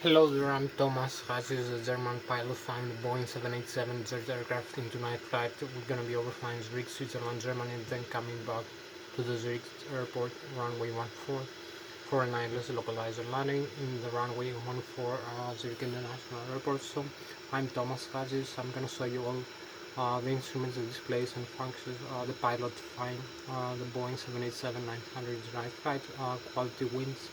Hello there, I'm Thomas. Hatsios, a German pilot flying the Boeing 787 jet aircraft into night flight. We're gonna be overflying Zurich, Switzerland, Germany, and then coming back to the Zurich airport, runway 14 for an Lszh localizer landing in the runway 14 Zurich International Airport. So, I'm Thomas Hatsios. I'm gonna show you all the instruments, the displays, and functions. The pilot flying the Boeing 787-900 night flight, quality winds.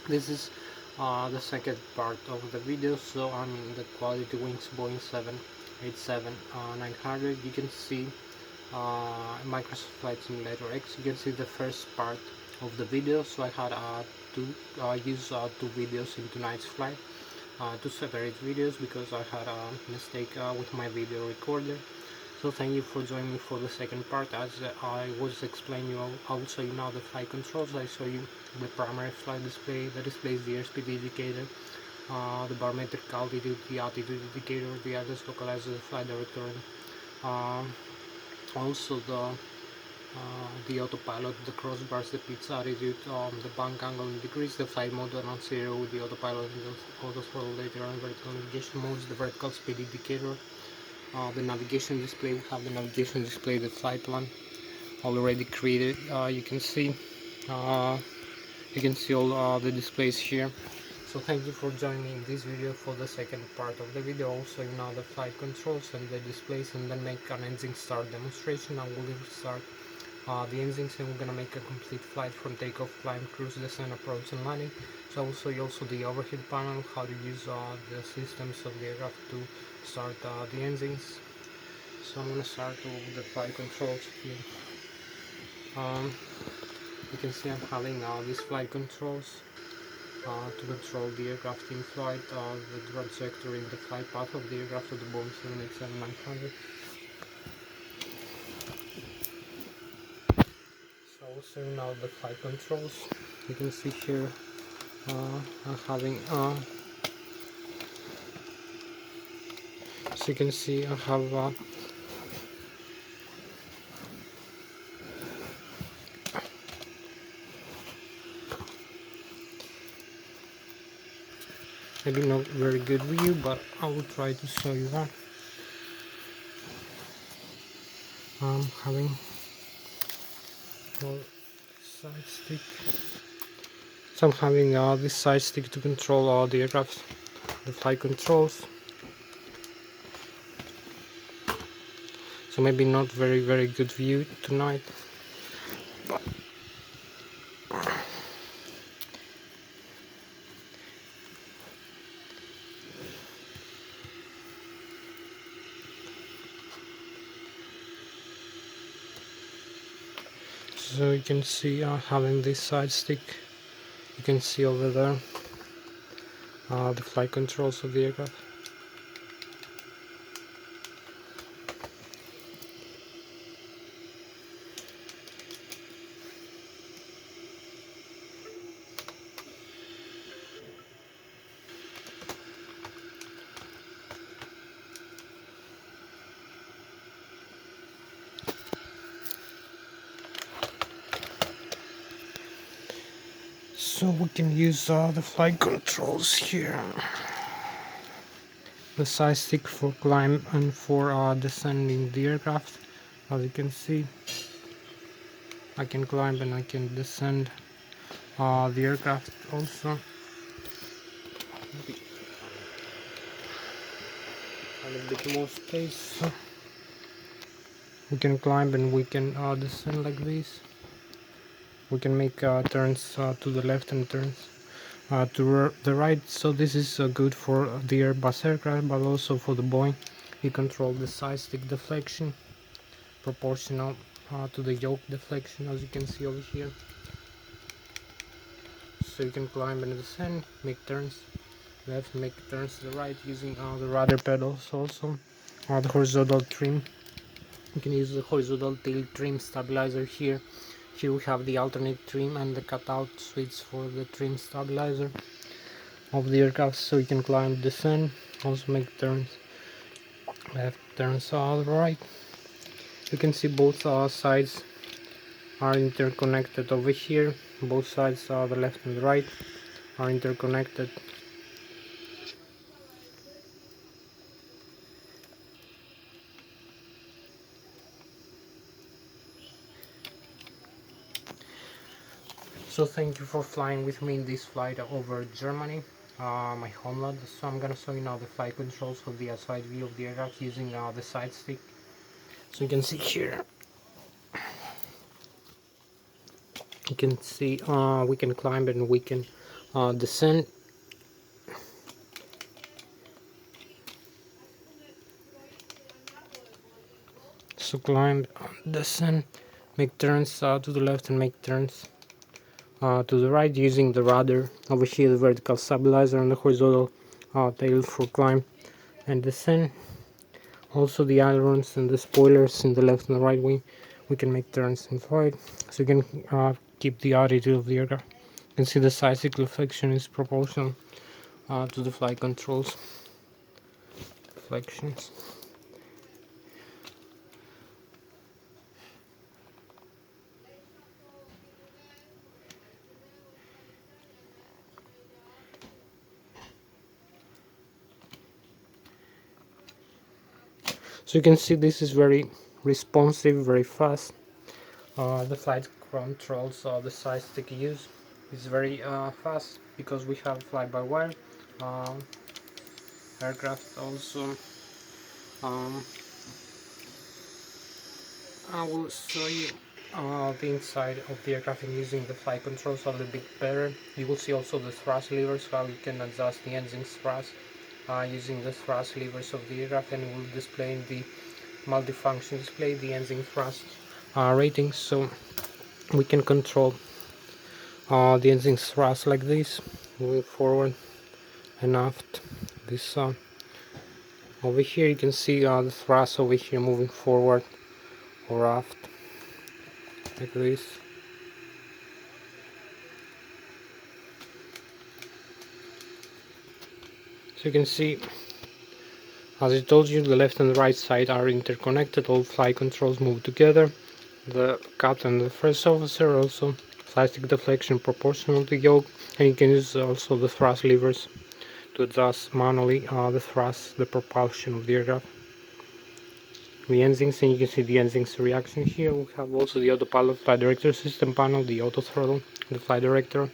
This is the second part of the video. So I'm in the quality wings Boeing 787 900. You can see Microsoft Flight Simulator X. You can see the first part of the video. So I had to use two videos in tonight's flight, two separate videos, because I had a mistake with my video recorder. So thank you for joining me for the second part. As I was explaining you, I will show you now the flight controls. I show you the primary flight display that displays the airspeed indicator, the barometric altitude, the altitude indicator, the address localizer, the flight director, and also the autopilot, the crossbars, the pitch attitude, the bank angle in degrees, the flight mode on 0 with the autopilot, and the auto throttle later on, vertical navigation modes, the vertical speed indicator, the navigation display. We have the navigation display, the flight plan already created. You can see all the displays here. So thank you for joining me in this video for the second part of the video. Also, you know, the flight controls and the displays, and then make an engine start demonstration. I will start the engines, and we're gonna make a complete flight from takeoff, climb, cruise, descent, approach, and landing. So I will show you also the overhead panel, how to use the systems of the aircraft to start the engines. So I'm gonna start with the flight controls here. You can see I'm having these flight controls to control the aircraft in flight, the trajectory and the flight path of the aircraft of the Boeing 787-900. So also now the flight controls. You can see here I'm having so you can see I have maybe not very good view, but I will try to show you that. I'm having side stick. So I'm having this side stick to control all the aircraft, the flight controls. So maybe not very good view tonight. But so you can see having this side stick. You can see over there the flight controls of the aircraft. So we can use the flight controls here. The side stick for climb and for descending the aircraft. As you can see, I can climb and I can descend the aircraft also. A bit more space. So we can climb and we can descend like this. We can make turns to the left and turns to the right. So this is good for the Airbus aircraft, but also for the Boeing. You control the side stick deflection proportional to the yoke deflection, as you can see over here. So you can climb and descend, make turns left, make turns to the right using the rudder pedals. Also the horizontal trim. You can use the horizontal tail trim stabilizer here. Here we have the alternate trim and the cutout switch for the trim stabilizer of the aircraft, so you can climb, descend, also make turns left, turns right. You can see both sides are interconnected over here. Both sides, the left and the right, are interconnected. So thank you for flying with me in this flight over Germany, my homeland. So I'm gonna show you now the flight controls of the outside view of the aircraft using the side stick. So you can see here, you can see we can climb and we can descend. So climb, descend, make turns to the left and make turns to the right using the rudder. Over here the vertical stabilizer and the horizontal tail for climb and descend. Also the ailerons and the spoilers in the left and the right wing, we can make turns and flight. So you can keep the attitude of the aircraft. You can see the side stick deflection is proportional to the flight controls deflections. So you can see this is very responsive, very fast. The flight controls the side stick use is very fast because we have fly-by-wire aircraft. Also I will show you the inside of the aircraft using the flight controls a little bit better. You will see also the thrust levers, how you can adjust the engine thrust using the thrust levers of the aircraft, and it will display in the multifunction display the engine thrust ratings. So we can control the engine thrust like this, moving forward and aft. This over here you can see the thrust over here moving forward or aft like this. So you can see, as I told you, the left and the right side are interconnected. All flight controls move together. The captain and the first officer also flight stick deflection proportional to yoke, and you can use also the thrust levers to adjust manually the thrust, the propulsion of the aircraft. The engines, and you can see the engines reaction here. We have also the autopilot flight director system panel, the auto throttle, the flight director,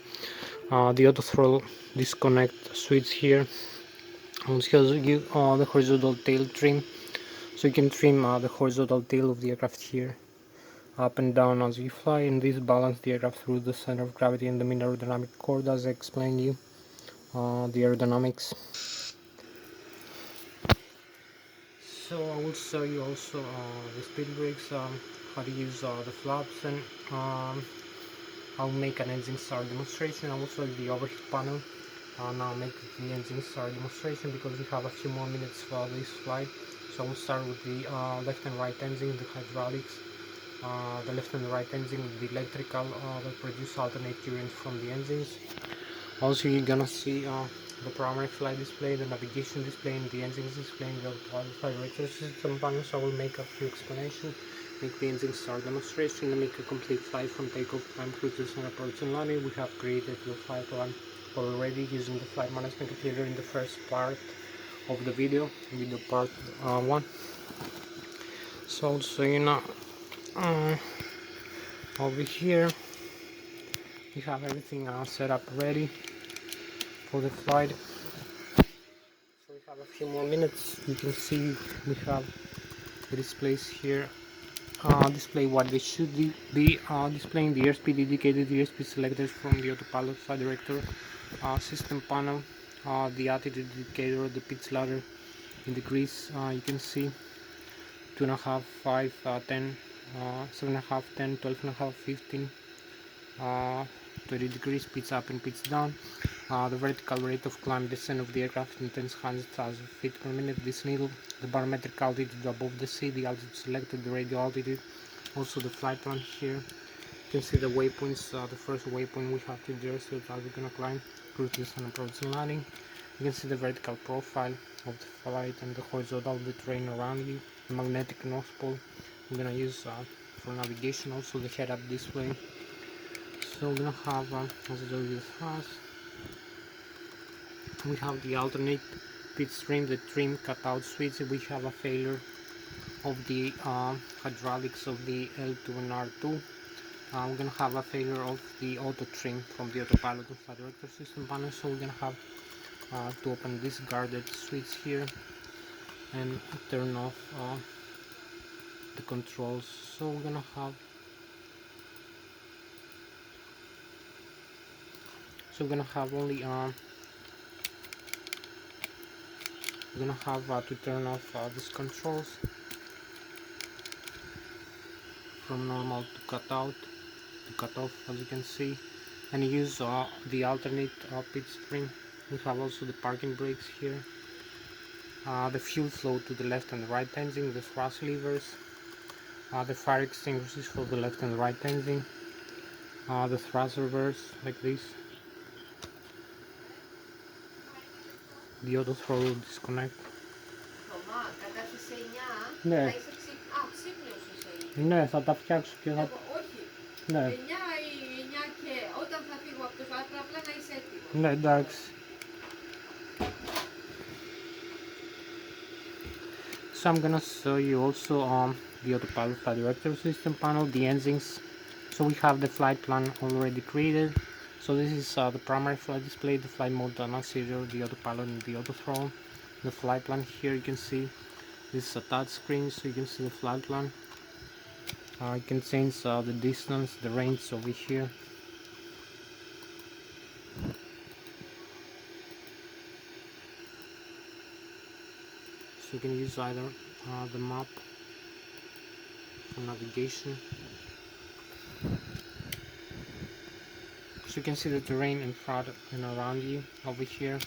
the auto throttle disconnect switch here. Also give the horizontal tail trim, so you can trim the horizontal tail of the aircraft here up and down as you fly, and this balance the aircraft through the center of gravity and the mean aerodynamic chord, as I explained you the aerodynamics. So I will show you also the speed brakes, how to use the flaps, and I'll make an engine start demonstration. I will show you the overheat panel. Now make the engine start demonstration because we have a few more minutes for this flight. So I will start with the left and right engine, the hydraulics, the left and the right engine, the electrical that produce alternate current from the engines. Also you're gonna see the primary flight display, the navigation display, and the engines display, and the flight director system panel. So I will make a few explanations, make the engine start demonstration, and make a complete flight from takeoff, climb, cruise, and approach and landing. We have created the flight plan already using the flight management computer in the first part of the video part 1. So you know, over here we have everything set up ready for the flight. So we have a few more minutes. You can see we have the displays here display what they should be displaying: the airspeed indicated, the airspeed selected from the autopilot flight director system panel, the altitude indicator, the pitch ladder in degrees. You can see 2.5, 5, 10, 7.5, 10, 12.5, 15, 20 degrees, pitch up and pitch down. The vertical rate of climb descent of the aircraft in 10,000 feet per minute. This needle, the barometric altitude above the sea, the altitude selected, the radio altitude. Also the flight plan here. You can see the waypoints. The first waypoint we have to do, so that we're gonna climb, cruise, and approach and landing. You can see the vertical profile of the flight and the horizontal, the terrain around you, the magnetic north pole we're gonna use for navigation. Also the head-up display. So we're gonna have, as I told you, fast. We have the alternate pitch trim, the trim cutout switch. We have a failure of the hydraulics of the L2 and R2. we're gonna have a failure of the auto trim from the autopilot and flight director system panel, so we're gonna have to open this guarded switch here and turn off the controls. So we're gonna have only we're gonna have to turn off these controls from normal to cut off, as you can see, and use the alternate pitch spring. We have also the parking brakes here, the fuel flow to the left and right engine, the thrust levers, the fire extinguishers for the left and right engine, the thrust reverse like this, the auto throttle disconnect. Ναι. Ναι, θα τα φτιάξω και θα... Όχι. Ναι. 9 ή 9 και όταν θα φύγω από το σφάτρα απλά να είσαι έτοιμος. Ναι, εντάξει. So I'm gonna show you also the autopilot flight director system panel, the engines. So we have the flight plan already created. So this is the primary flight display, the flight mode annunciator, the autopilot and the auto throttle. The flight plan here you can see this is a touch screen, so you can see the flight plan. You can change the distance, the range over here. So you can use either the map for navigation. So you can see the terrain in front and around you over here,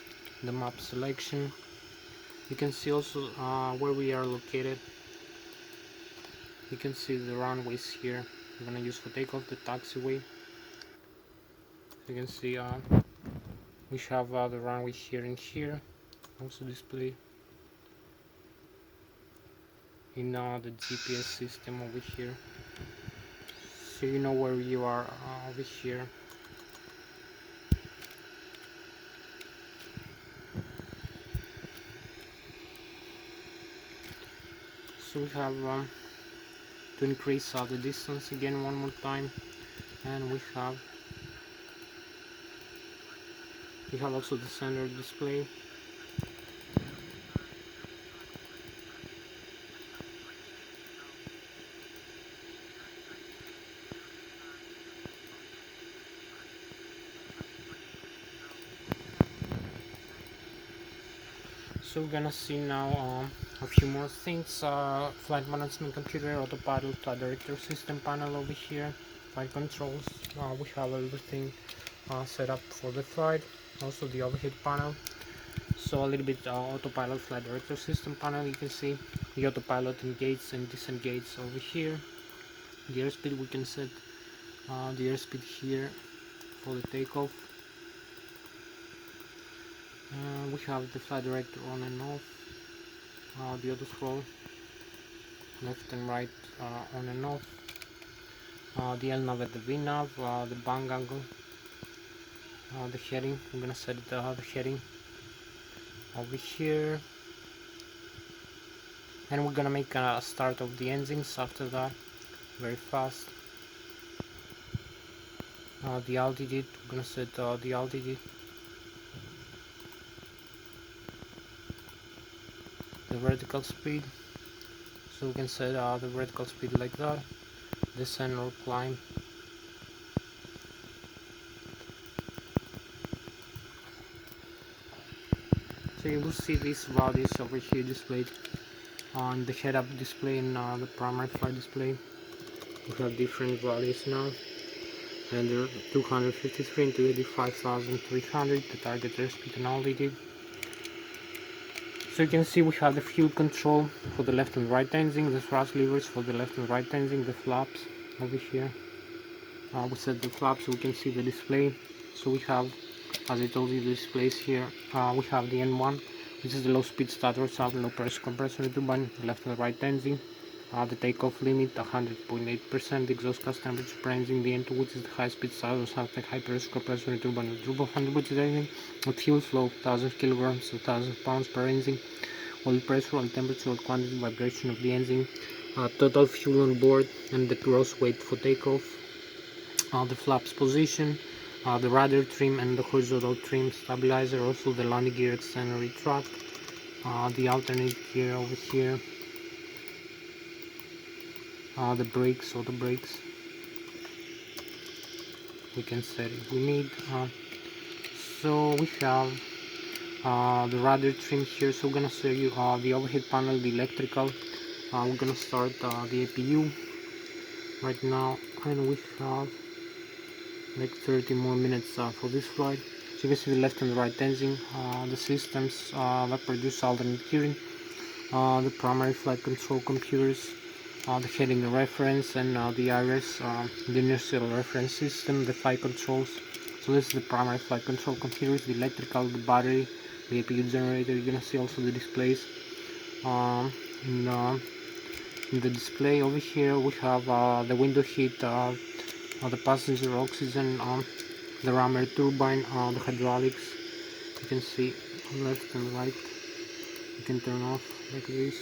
the map selection. You can see also where we are located. You can see the runways here. We're gonna use for takeoff the taxiway. You can see we have the runway here and here, also displayed in the GPS system over here, so you know where you are over here. So we have to increase the distance again one more time, and we have also the center display. So we're gonna see now a few more things. Flight management computer, autopilot, flight director system panel over here, flight controls. We have everything set up for the flight. Also the overhead panel. So a little bit autopilot flight director system panel. You can see the autopilot engage and disengage over here. The airspeed, we can set the airspeed here for the takeoff. We have the flight director on and off, the auto throttle left and right on and off, the LNAV and the VNAV, the bang angle, the heading. I'm gonna set the heading over here, and we're gonna make a start of the engines after that, very fast. The altitude, we're gonna set the altitude, the vertical speed, so we can set the vertical speed like that, descend or climb. So you will see these values over here displayed on the head-up display and the primary flight display. We have different values now, and they're 253 and 85,300, the target airspeed and altitude. So you can see we have the fuel control for the left and right engine, the thrust levers for the left and right engine, the flaps over here. We set the flaps so we can see the display. So we have, as I told you, the displays here. We have the N1, which is the low speed starter sub, low pressure compressor turbine, left and right engine. The takeoff limit 100.8%, the exhaust gas temperature per engine, the N2, which is the high speed starter sub, high pressure compressor turbine, turbo fan, which is engine, with fuel flow 1000 kilograms to 1000 pounds per engine, oil pressure, oil temperature, oil quantity, vibration of the engine, total fuel on board, and the gross weight for takeoff. the flaps position, the rudder trim and the horizontal trim stabilizer, also the landing gear extender retract, the alternate gear over here, the brakes, auto brakes. We can set if we need. So we have the rudder trim here, so we're gonna show you the overhead panel, the electrical. We're gonna start the APU right now, and we have like 30 more minutes for this flight. So you can see the left and the right engine, the systems that produce alternate gearing, the primary flight control computers, the heading reference, and the IRS, the inertial reference system, the flight controls. So this is the primary flight control computers, the electrical, the battery, the APU generator. You're gonna see also the displays. In the display over here we have the window heat, the passenger oxygen, the rammer turbine, the hydraulics. You can see left and right. You can turn off like this.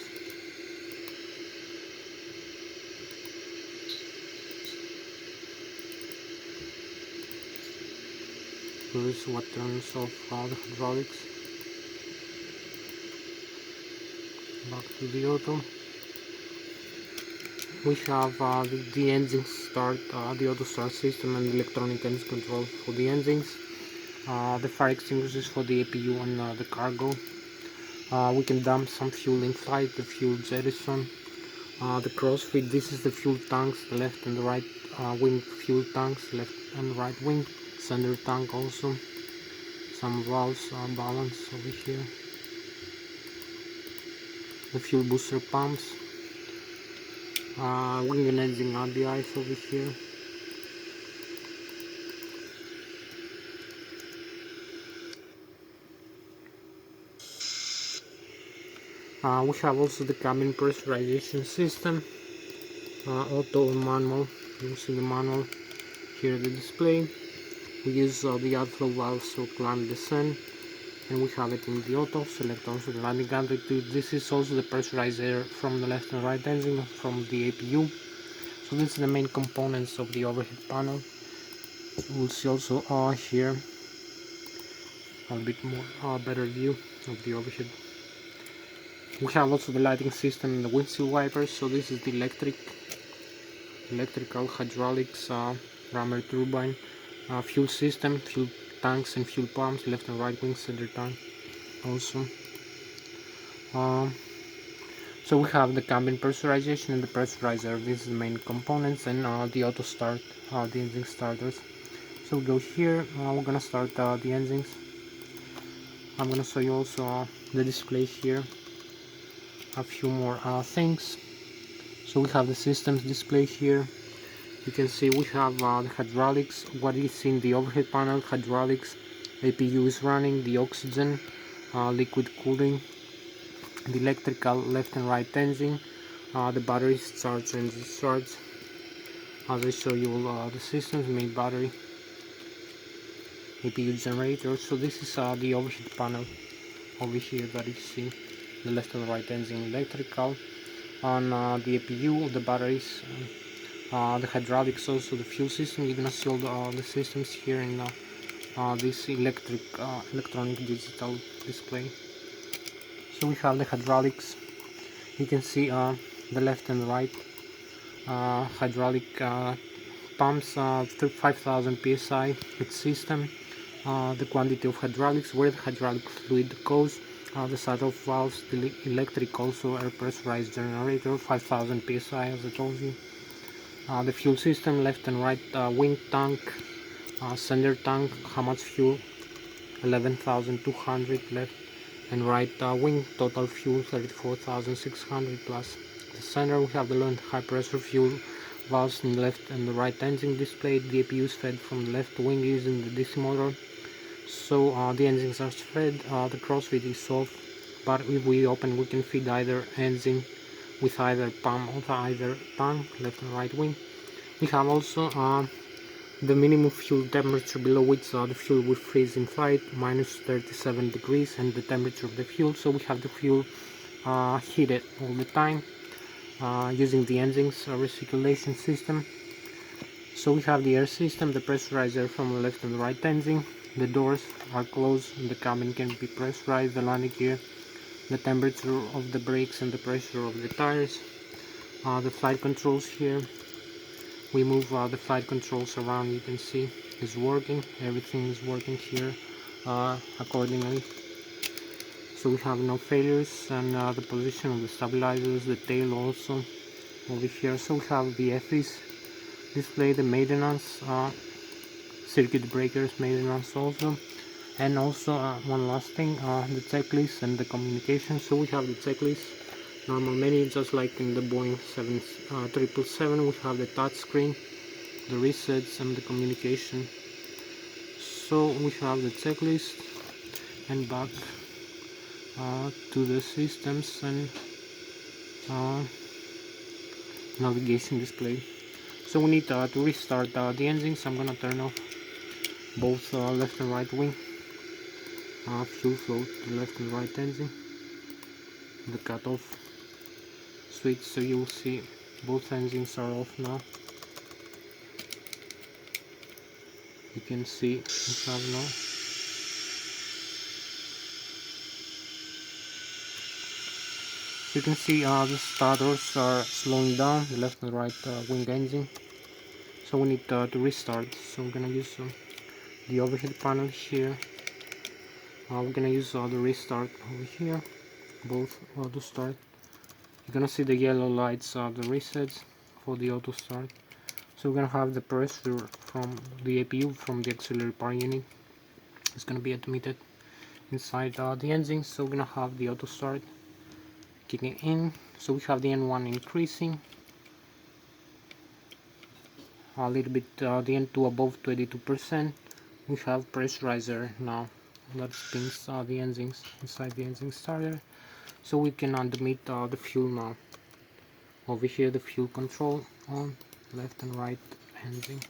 So this is what turns off the hydraulics. Back to the auto. We have the engine start, the auto start system, and the electronic engine control for the engines. The fire extinguishers for the APU and the cargo. We can dump some fuel in flight, the fuel jettison. The crossfeed, this is the fuel tanks, the left and the right wing fuel tanks, left and right wing. Center tank also. Some valves balance over here. The fuel booster pumps. Wing and engine RBIs over here. We have also the cabin pressurization system, auto and manual. You see the manual here at the display. We use the outflow valves to climb descent, and we have it in the auto. Select also the landing altitude. This is also the pressurized air from the left and right engine from the APU. So this is the main components of the overhead panel. We'll see also here a bit more better view of the overhead. We have also the lighting system and the windshield wipers. So this is the electrical, hydraulics, rammer turbine, fuel system, fuel tanks and fuel pumps, left and right wing, center tank also. So we have the cabin pressurization and the pressurizer. These are the main components, and the auto start, the engine starters. So we go here, we're gonna start the engines. I'm gonna show you also the display here, a few more things. So we have the systems display here. You can see we have the hydraulics, what is in the overhead panel, hydraulics, APU is running, the oxygen, liquid cooling, the electrical left and right engine, the batteries charge and discharge. As I show you all the systems, main battery, APU generator. So this is the overhead panel over here that you see, the left and right engine, electrical, on the APU, the batteries, the hydraulics, also the fuel system. You're gonna see all the systems here in this electronic digital display. So we have the hydraulics. You can see the left and right hydraulic pumps, 5,000 psi with system, the quantity of hydraulics, where the hydraulic fluid goes, the side of valves, the electric, also air pressurized generator, 5,000 psi as I told you, the fuel system, left and right wing tank, center tank, how much fuel, 11,200 left and right wing, total fuel 34,600 plus. The center, we have the low and high pressure fuel valves in the left and the right engine displayed. The APU is fed from the left wing using the DC motor. So the engines are fed, the crossfeed is off, but if we open we can feed either engine with either pump or either tank, left and right wing. We have also the minimum fuel temperature below which the fuel will freeze in flight, minus 37 degrees, and the temperature of the fuel. So we have the fuel heated all the time using the engine's recirculation system. So we have the air system, the pressurizer from the left and the right engine. The doors are closed and the cabin can be pressurized, the landing gear, the temperature of the brakes and the pressure of the tires. The flight controls here. We move the flight controls around, you can see is working, everything is working here accordingly. So we have no failures, and the position of the stabilizers, the tail also over here. So we have the FEs display, the maintenance, circuit breakers maintenance also, and also one last thing, the checklist and the communication. So we have the checklist, normal menu, just like in the Boeing 777. We have the touch screen, the resets and the communication. So we have the checklist, and back to the systems and uh, navigation display. So we need to restart the engines. I'm gonna turn off both left and right wing, fuel flow to left and right engine, the cutoff switch, so you will see both engines are off now. You can see we have now. You can see the starters are slowing down, the left and right wing engine. So we need to restart. So I'm gonna use the overhead panel here. We're gonna use the restart over here, both auto start. You're gonna see the yellow lights, the resets for the auto start. So we're gonna have the pressure from the APU, from the auxiliary power unit. It's gonna be admitted inside the engine. So we're gonna have the auto start kicking in. So we have the N1 increasing a little bit, the N2 above 22%. We have pressurizer now that spins the engines inside the engine starter. So we can admit the fuel now. Over here the fuel control on left and right engine.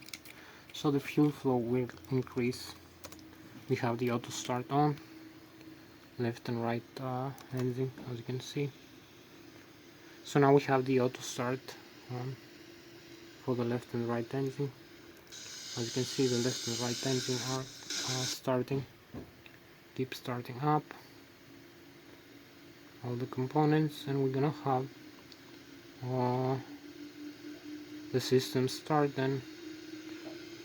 So the fuel flow will increase. We have the auto start on left and right engine, as you can see. So now we have the auto start on for the left and right engine. As you can see, the left and right engine are starting, keep starting up all the components, and we're gonna have the system start, and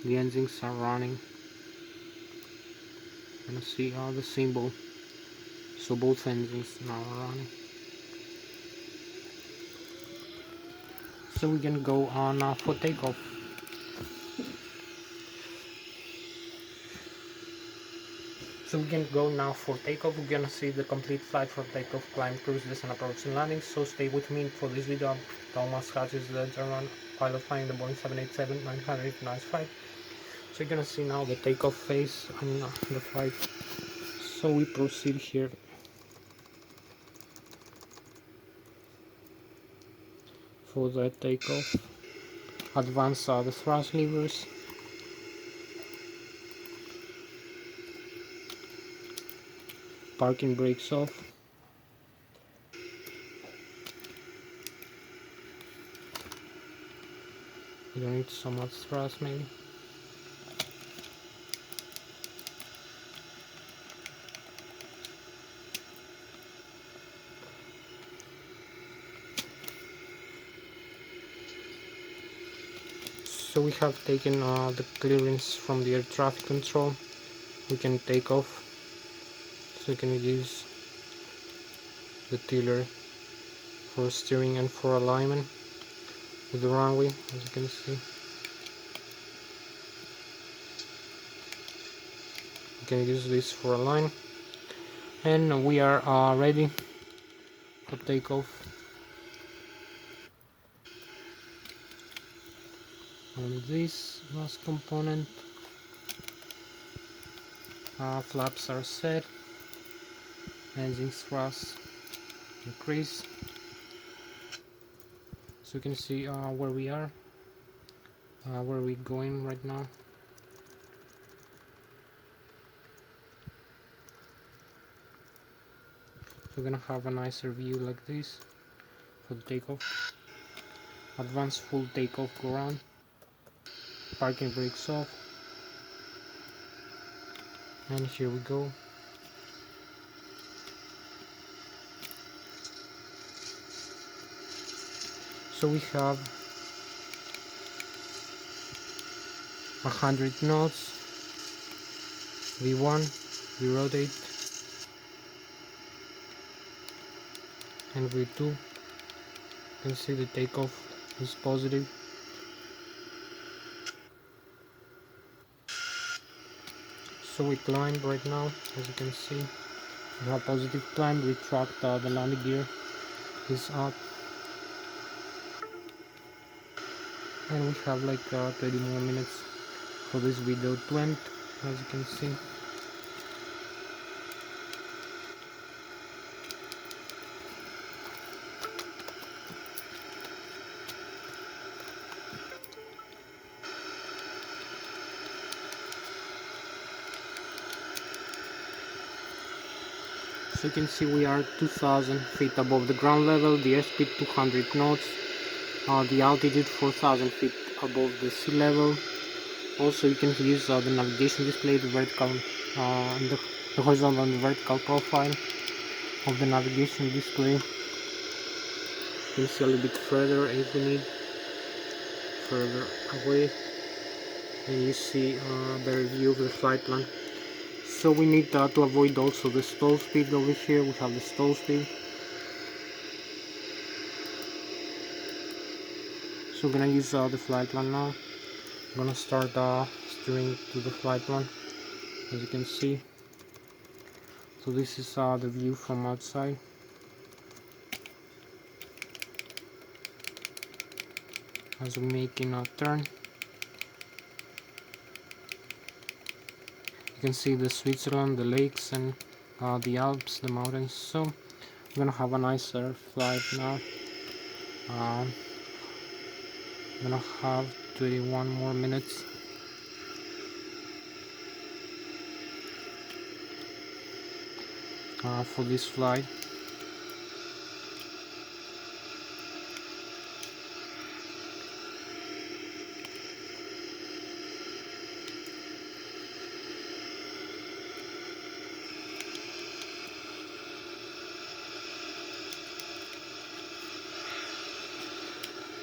the engines are running. You're gonna see the symbol, so both engines now are running. So we can go on for takeoff. So we can go now for takeoff. We're gonna see the complete flight from takeoff, climb, cruise, descent, approach, and landing. So stay with me for this video. Thomas Hatsios, the German pilot flying the Boeing 787-995. So you're gonna see now the takeoff phase and the flight. So we proceed here. For the takeoff, advance the thrust levers. Parking brakes off. You don't need so much thrust maybe. So we have taken the clearance from the air traffic control. We can take off. So we can use the tiller for steering and for alignment with the runway, as you can see. You can use this for align, and we are ready for takeoff. On this last component, flaps are set, engine thrust increase. So you can see where we are, where we're going right now. So we're gonna have a nicer view like this for the takeoff. Advanced full takeoff go on. parking brakes off, and here we go. So we have 100 knots, V1, we rotate, and V2. You can see the takeoff is positive. So we climb right now, as you can see. We have positive climb, retract the landing gear is up. And we have like 30 more minutes for this video to end, as you can see. So you can see we are 2000 feet above the ground level, the airspeed 200 knots, the altitude 4000 feet above the sea level. Also you can use the navigation display, the vertical, the horizontal and the vertical profile of the navigation display. You can see a little bit further if you need, further away, and you see a better view of the flight plan. So we need to avoid also the stall speed over here. We have the stall speed. So we're gonna use the flight plan now. I'm gonna start steering to the flight plan, as you can see. So this is the view from outside. As we're making a turn, you can see the Switzerland, the lakes, and the Alps, the mountains. So we're gonna have a nicer flight now. I'm gonna have 21 more minutes. For this flight.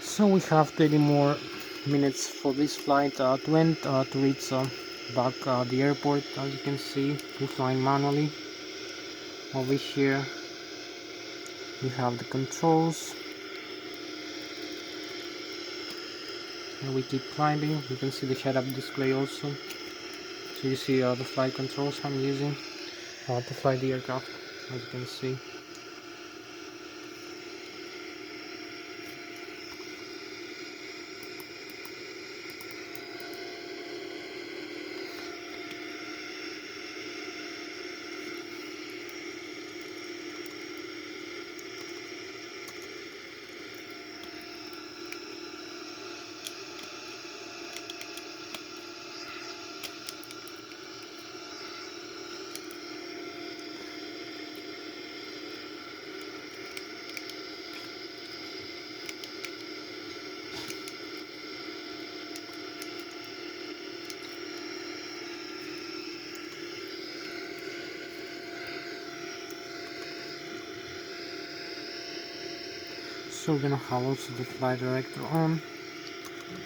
So we have 30 more minutes for this flight to end, to reach back the airport. As you can see, we're flying manually. Over here we have the controls, and we keep climbing. You can see the head-up display also. So you see the flight controls I'm using to fly the aircraft, as you can see. So we're gonna have also the flight director on,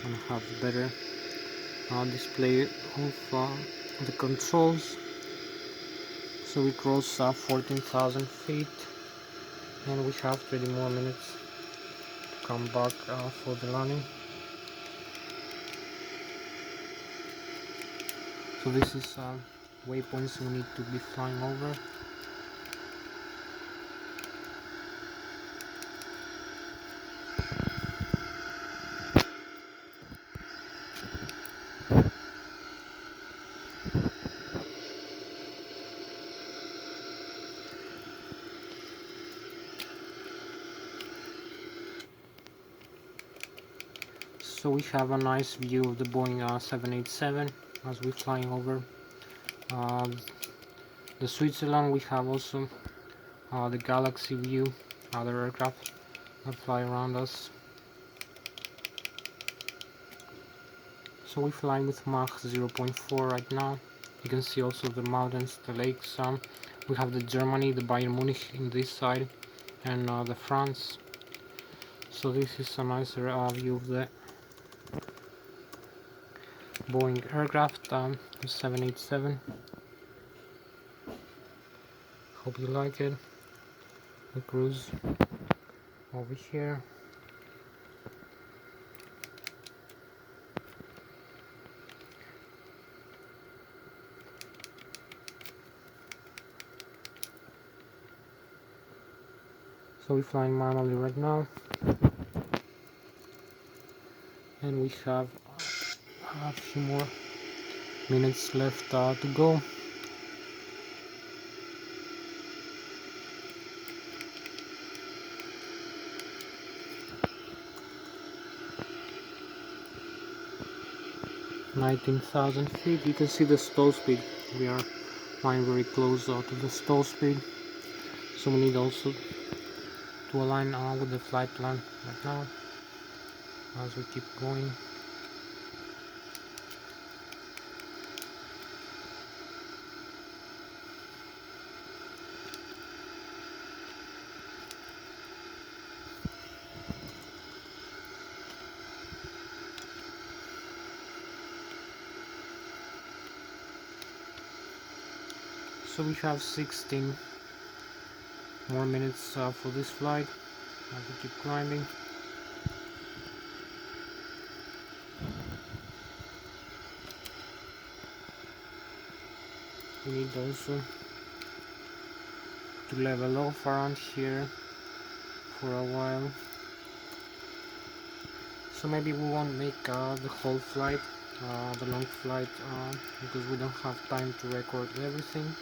and have better display of the controls. So we cross 14,000 feet, and we have 30 more minutes to come back for the landing. So this is waypoints we need to be flying over. So we have a nice view of the Boeing 787 as we're flying over the Switzerland. We have also the Galaxy view, other aircraft that fly around us. So we fly with Mach 0.4 right now. You can see also the mountains, the lakes. We have the Germany, the Bayern Munich in this side, and the France. So this is a nice view of the Boeing aircraft, 787. Hope you like it. The cruise over here. So we're flying manually right now, and we have a few more minutes left to go. (19,000 feet). You can see the stall speed. We are flying very close to the stall speed, so we need also to align with the flight plan right now as we keep going. So we have 16 more minutes for this flight as we keep climbing. We need also to level off around here for a while. So maybe we won't make the whole flight, the long flight, because we don't have time to record everything.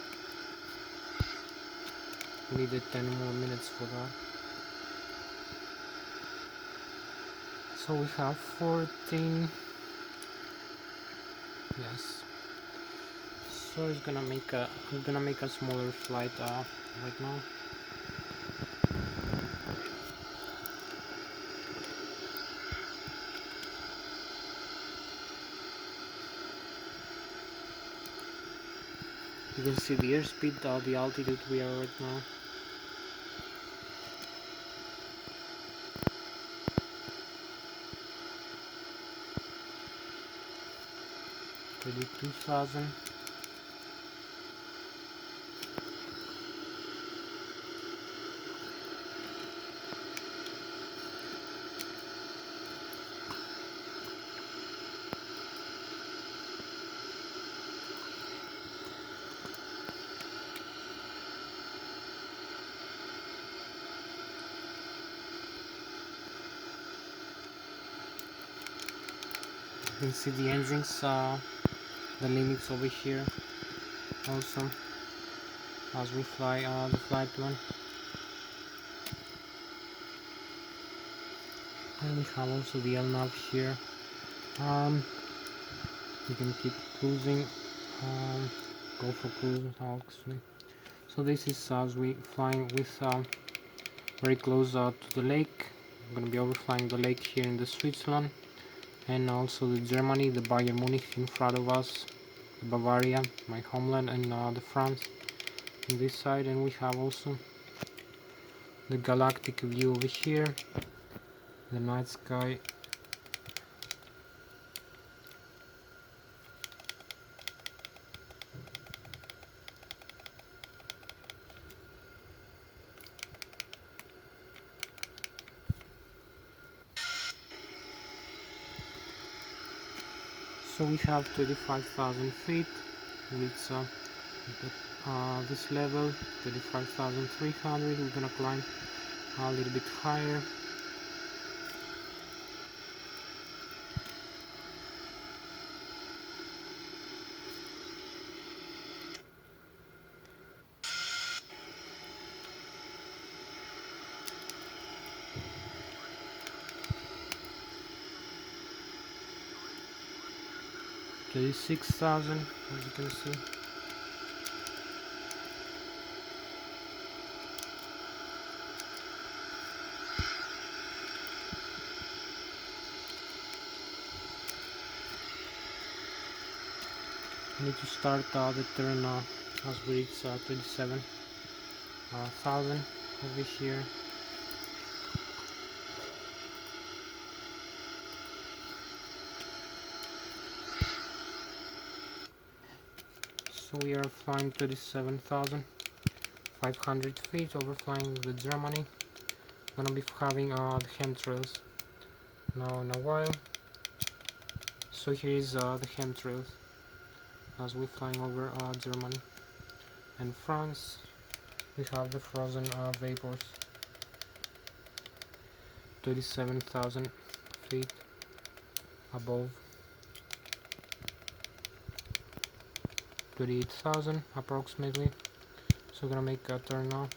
We needed 10 more minutes for that. So we have 14. Yes. So it's gonna make I'm gonna make a smaller flight right now. You can see the airspeed, the altitude we are right now. Maybe 2,000. You can see the engines, the limits over here also as we fly the flight plan. And we have also the LNAV here. You can keep cruising, go for cruise actually. So this is as we flying with very close to the lake. I'm gonna be overflying the lake here in the Switzerland, and also the Germany, the Bayern Munich in front of us, the Bavaria, my homeland, and the France on this side. And we have also the galactic view over here, the night sky. So we have 35,000 feet with this level, 35,300. We're gonna climb a little bit higher. Okay, 6,000 as you can see. We need to start the turn as we reach 27,000 over here. So we are flying 37,500 feet, overflying the Germany. Gonna be having the chemtrails now in a while. So here is the chemtrails as we're flying over Germany and France. We have the frozen vapors, 37,000 feet above, 28,000 approximately. So we're gonna make a turn now.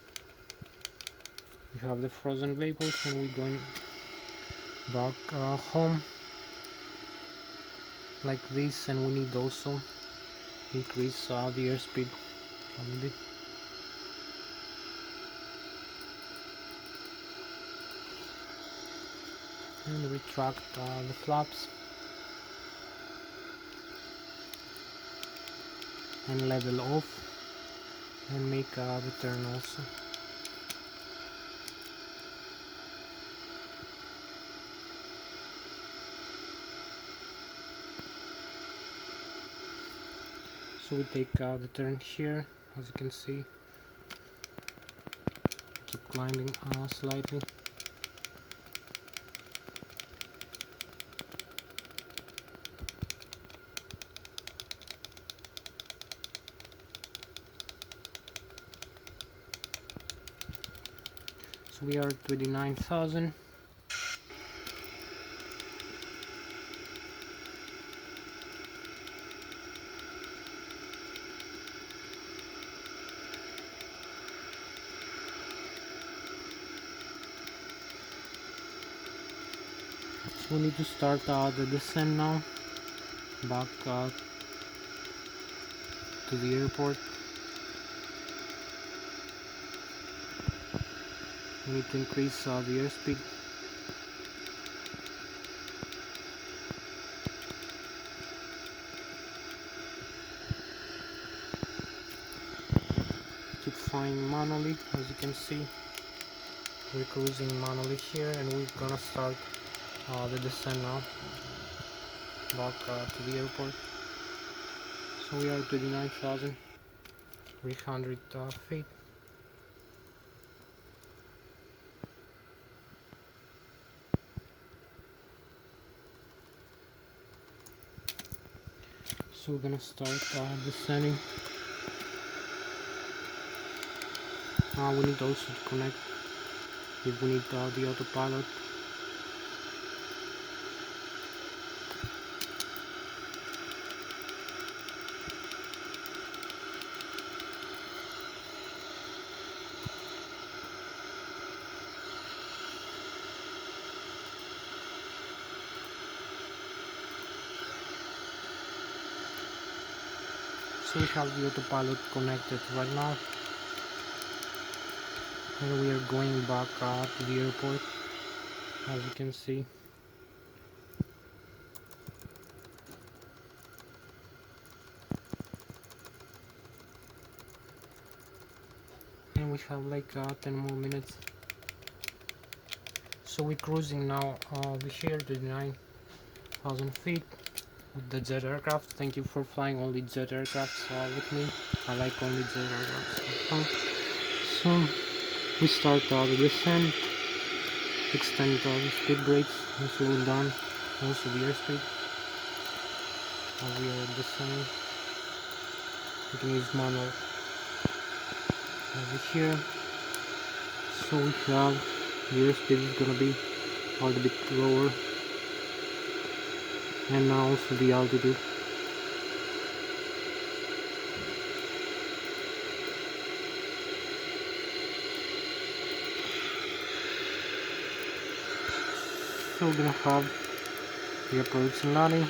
We have the frozen vapors and we're going back home like this, and we need also increase the airspeed a little bit. And retract the flaps and level off and make the turn also. So we take the turn here, as you can see. Keep climbing slightly. So we are at 29,000. So we need to start the descent now, back to the airport. We need to increase the airspeed. Keep flying manually, as you can see. We're cruising manually here, and we're gonna start the descent now, back to the airport. So we are at 29,300 feet. So we're gonna start descending. We need also to connect if we need the autopilot. So we have the autopilot connected right now, and we are going back to the airport, as you can see. And we have like 10 more minutes. So we're cruising now over here to 9,000 feet with the jet aircraft. Thank you for flying only jet aircrafts with me. I like only jet aircrafts. So we start the descent, extend the speed brakes, and slow down also the airspeed. As we are descending, you can use manual over here. So we have the airspeed is gonna be a little bit lower, and now also the altitude. So we're gonna have the approach and landing.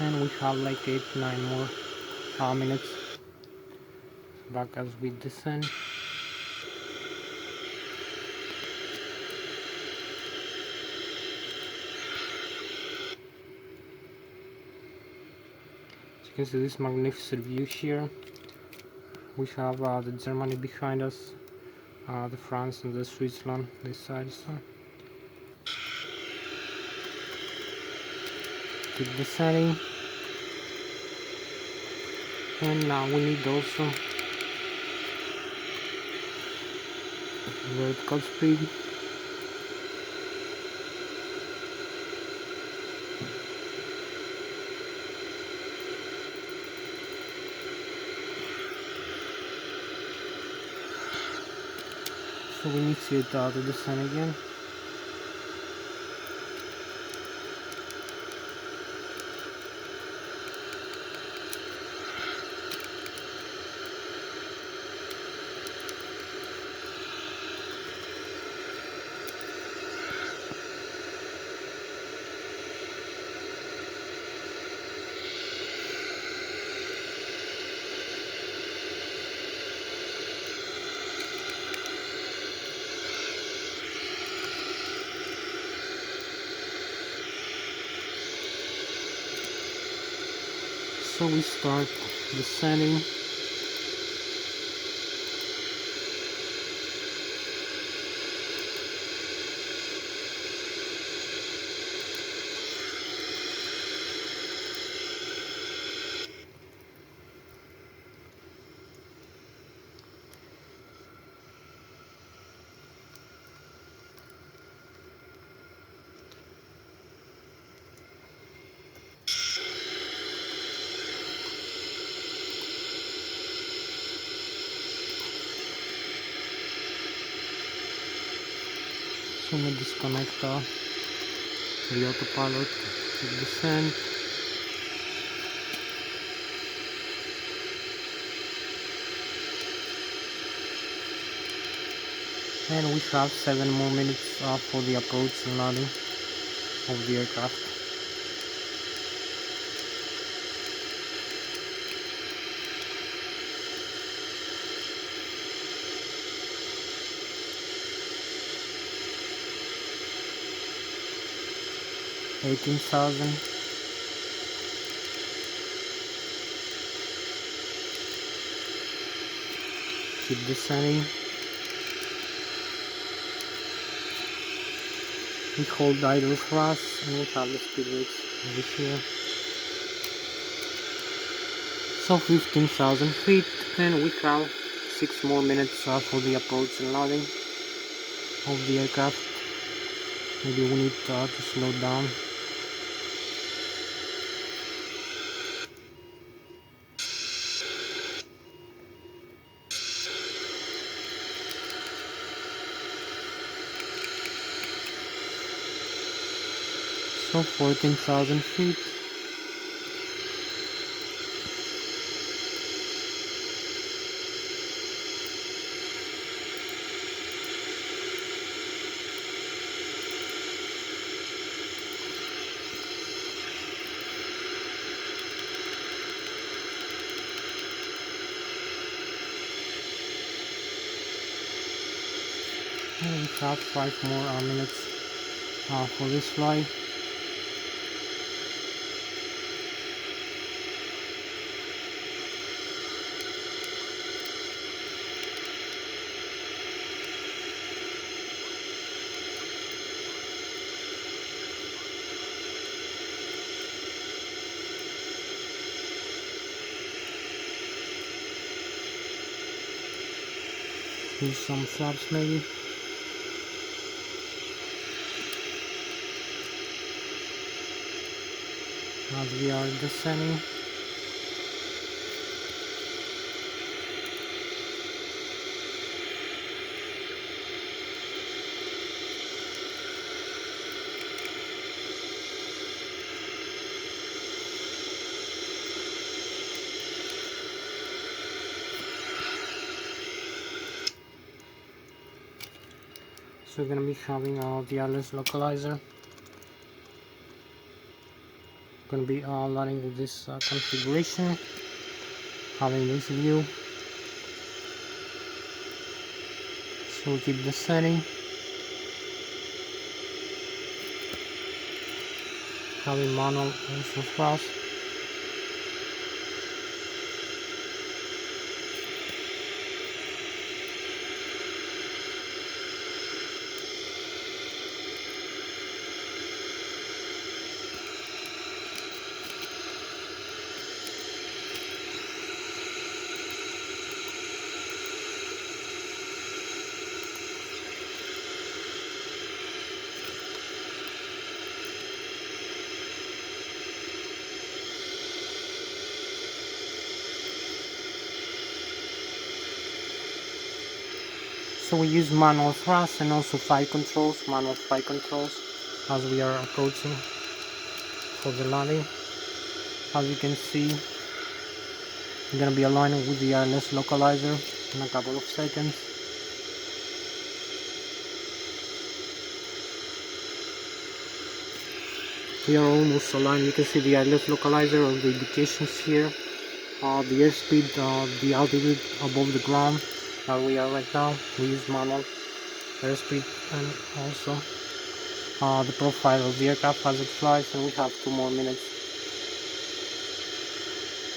And we have like 8-9 more minutes back as we descend. You can see this magnificent view here. We have the Germany behind us, the France and the Switzerland this side. So keep descending, and now we need also vertical speed. So we need to descend again. So we start descending. So we disconnect the autopilot to descend. And we have 7 more minutes for the approach and landing of the aircraft. $18,000. Keep descending. We hold idle thrust and we have the speed brakes over here. So 15,000 feet, and we have 6 more minutes for the approach and landing of the aircraft. Maybe we need to slow down. So 14,000 feet. And we have 5 more minutes for this flight. Do some flaps maybe. As we are descending. So we're going to be having the Lszh localizer. Going to be landing with this configuration, having this view. So we keep descending, having manual also thrust. So we use manual thrust and also flight controls, manual flight controls, as we are approaching for the landing. As you can see, I'm gonna be aligning with the Lszh localizer in a couple of seconds. We are almost aligned. You can see the Lszh localizer on the indications here. The airspeed, the altitude above the ground where we are right now. We use manual airspeed, and also the profile of the aircraft as it flies, and we have 2 more minutes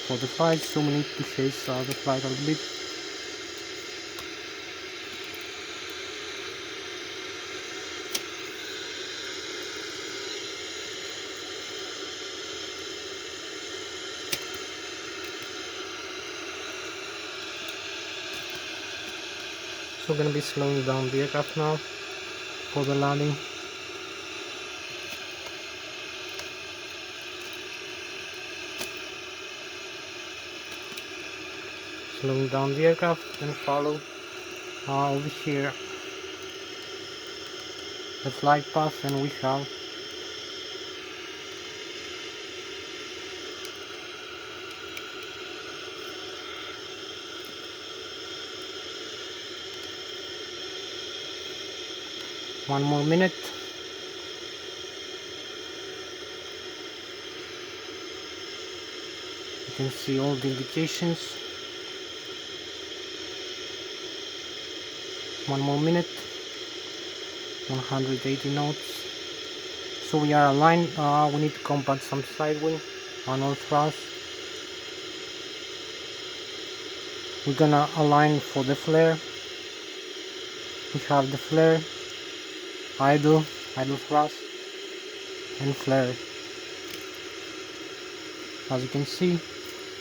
for the flight, so we need to chase the flight a little bit. So we're going to be slowing down the aircraft now for the landing. Slowing down the aircraft and follow over here the flight path, and we have one more minute. You can see all the indications. One more minute. 180 knots. So we are aligned. We need to combat some side wind, manual thrust. We're gonna align for the flare. We have the flare, idle thrust, and flare. As you can see,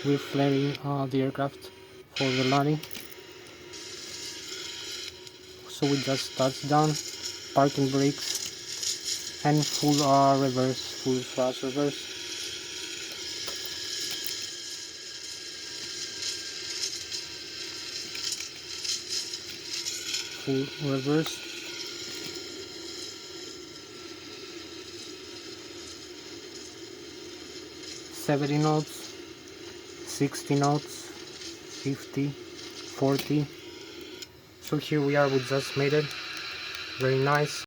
we're flaring the aircraft for the landing. So we just touched down, parking brakes, and full reverse, full thrust reverse. Full reverse. $70 knots, 60 knots, 50, 40. So here we are, we just made it. Very nice.